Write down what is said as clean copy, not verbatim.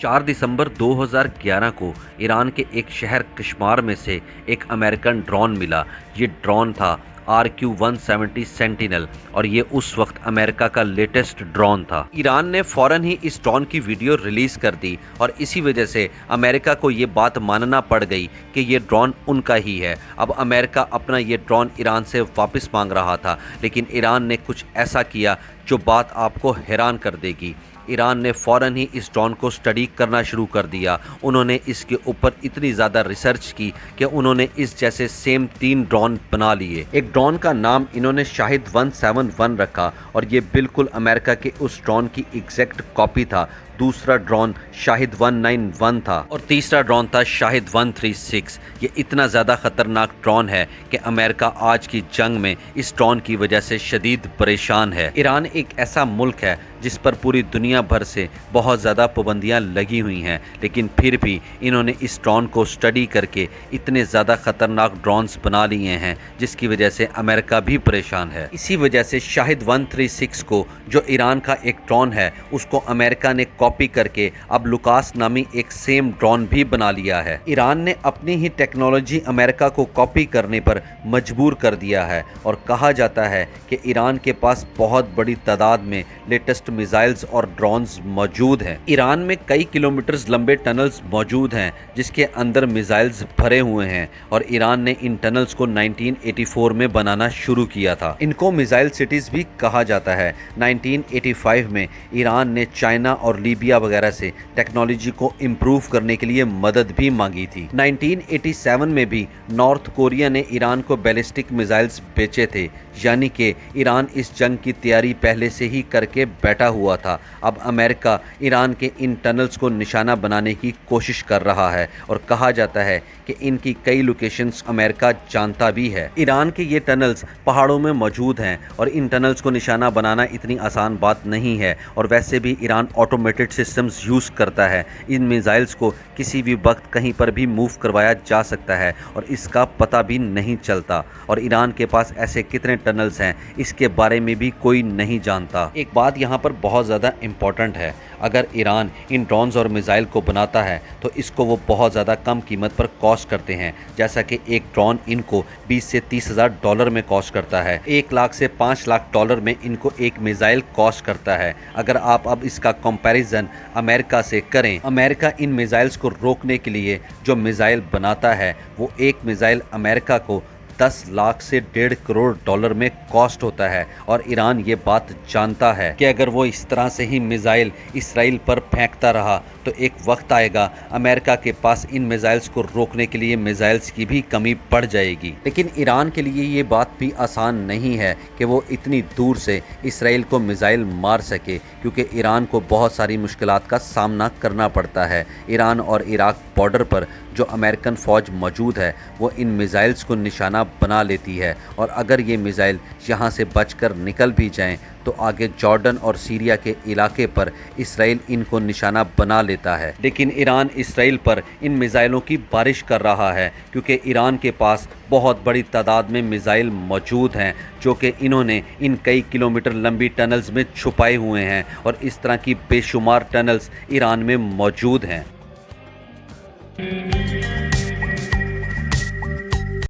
4 दिसंबर 2011 को ईरान के एक शहर कश्मार में से एक अमेरिकन ड्रोन मिला। ये ड्रोन था RQ-170 सेंटिनल और ये उस वक्त अमेरिका का लेटेस्ट ड्रोन था। ईरान ने फ़ौरन ही इस ड्रोन की वीडियो रिलीज़ कर दी और इसी वजह से अमेरिका को ये बात मानना पड़ गई कि ये ड्रोन उनका ही है। अब अमेरिका अपना ये ड्रोन ईरान से वापस मांग रहा था, लेकिन ईरान ने कुछ ऐसा किया जो बात आपको हैरान कर देगी। ईरान ने फ़ौरन ही इस ड्रोन को स्टडी करना शुरू कर दिया। उन्होंने इसके ऊपर इतनी ज़्यादा रिसर्च की कि उन्होंने इस जैसे सेम 3 ड्रोन बना लिए। एक ड्रोन का नाम इन्होंने शाहिद 171 रखा और ये बिल्कुल अमेरिका के उस ड्रोन की एग्जैक्ट कॉपी था। दूसरा ड्रोन शाहिद 191 था और तीसरा ड्रोन था शाहिद 136। ये इतना ज़्यादा ख़तरनाक ड्रोन है कि अमेरिका आज की जंग में इस ड्रोन की वजह से शदीद परेशान है। ईरान एक ऐसा मुल्क है जिस पर पूरी दुनिया भर से बहुत ज़्यादा पाबंदियाँ लगी हुई हैं, लेकिन फिर भी इन्होंने इस ड्रोन को स्टडी करके इतने ज़्यादा ख़तरनाक ड्रोन्स बना लिए हैं जिसकी वजह से अमेरिका भी परेशान है। इसी वजह से शाहिद 136 को, जो ईरान का एक ड्रोन है, उसको अमेरिका ने कॉपी करके अब लुकास नामी एक सेम ड्रोन भी बना लिया है। ईरान ने अपनी ही टेक्नोलॉजी अमेरिका को कॉपी करने पर मजबूर कर दिया है और कहा जाता है कि ईरान के पास बहुत बड़ी तादाद में लेटेस्ट मिसाइल्स और ड्रोन्स मौजूद हैं। ईरान में कई किलोमीटर्स लंबे टनल्स मौजूद हैं जिसके अंदर मिसाइल्स भरे हुए हैं और ईरान ने इन टनल्स को 1984 में बनाना शुरू किया था। इनको मिसाइल सिटीज़ भी कहा जाता है। 1985 में ईरान ने चाइना और लीबिया वगैरह से टेक्नोलॉजी को इम्प्रूव करने के लिए मदद भी मांगी थी। 1987 में भी नॉर्थ कोरिया ने ईरान को बैलिस्टिक मिसाइल्स बेचे थे, यानी कि ईरान इस जंग की तैयारी पहले से ही करके बैठा हुआ था। अब अमेरिका ईरान के इन टनल्स को निशाना बनाने की कोशिश कर रहा है और कहा जाता है कि इनकी कई लोकेशंस अमेरिका जानता भी है। ईरान के ये टनल्स पहाड़ों में मौजूद हैं और इन टनल्स को निशाना बनाना इतनी आसान बात नहीं है और वैसे भी ईरान ऑटोमेटेड सिस्टम्स यूज़ करता है। इन मिसाइल्स को किसी भी वक्त कहीं पर भी मूव करवाया जा सकता है और इसका पता भी नहीं चलता और ईरान के पास ऐसे कितने टनल्स हैं इसके बारे में भी कोई नहीं जानता। एक बात यहाँ पर बहुत ज़्यादा इम्पॉर्टेंट है, अगर ईरान इन ड्रोन्स और मिसाइल को बनाता है तो इसको वो बहुत ज़्यादा कम कीमत पर कॉस्ट करते हैं। जैसा कि एक ड्रोन इनको 20 से 30 हज़ार डॉलर में कॉस्ट करता है। 1 लाख से 5 लाख डॉलर में इनको एक मिसाइल कॉस्ट करता है। अगर आप अब इसका कंपैरिजन अमेरिका से करें, अमेरिका इन मिसाइल्स को रोकने के लिए जो मिसाइल बनाता है वो एक मिसाइल अमेरिका को 10 लाख से 1.5 करोड़ डॉलर में कॉस्ट होता है और ईरान ये बात जानता है कि अगर वो इस तरह से ही मिसाइल इसराइल पर फेंकता रहा तो एक वक्त आएगा अमेरिका के पास इन मिसाइल्स को रोकने के लिए मिसाइल्स की भी कमी पड़ जाएगी। लेकिन ईरान के लिए ये बात भी आसान नहीं है कि वो इतनी दूर से इसराइल को मिसाइल मार सके, क्योंकि ईरान को बहुत सारी मुश्किलात का सामना करना पड़ता है। ईरान और इराक बॉर्डर पर जो अमेरिकन फ़ौज मौजूद है वो इन मिसाइल्स को निशाना बना लेती है और अगर ये मिसाइल यहाँ से बचकर निकल भी जाएं तो आगे जॉर्डन और सीरिया के इलाके पर इसराइल इनको निशाना बना लेता है। लेकिन ईरान इसराइल पर इन मिसाइलों की बारिश कर रहा है क्योंकि ईरान के पास बहुत बड़ी तादाद में मिसाइल मौजूद हैं जो कि इन्होंने इन कई किलोमीटर लंबी टनल्स में छुपाए हुए हैं और इस तरह की बेशुमार टनल्स ईरान में मौजूद हैं।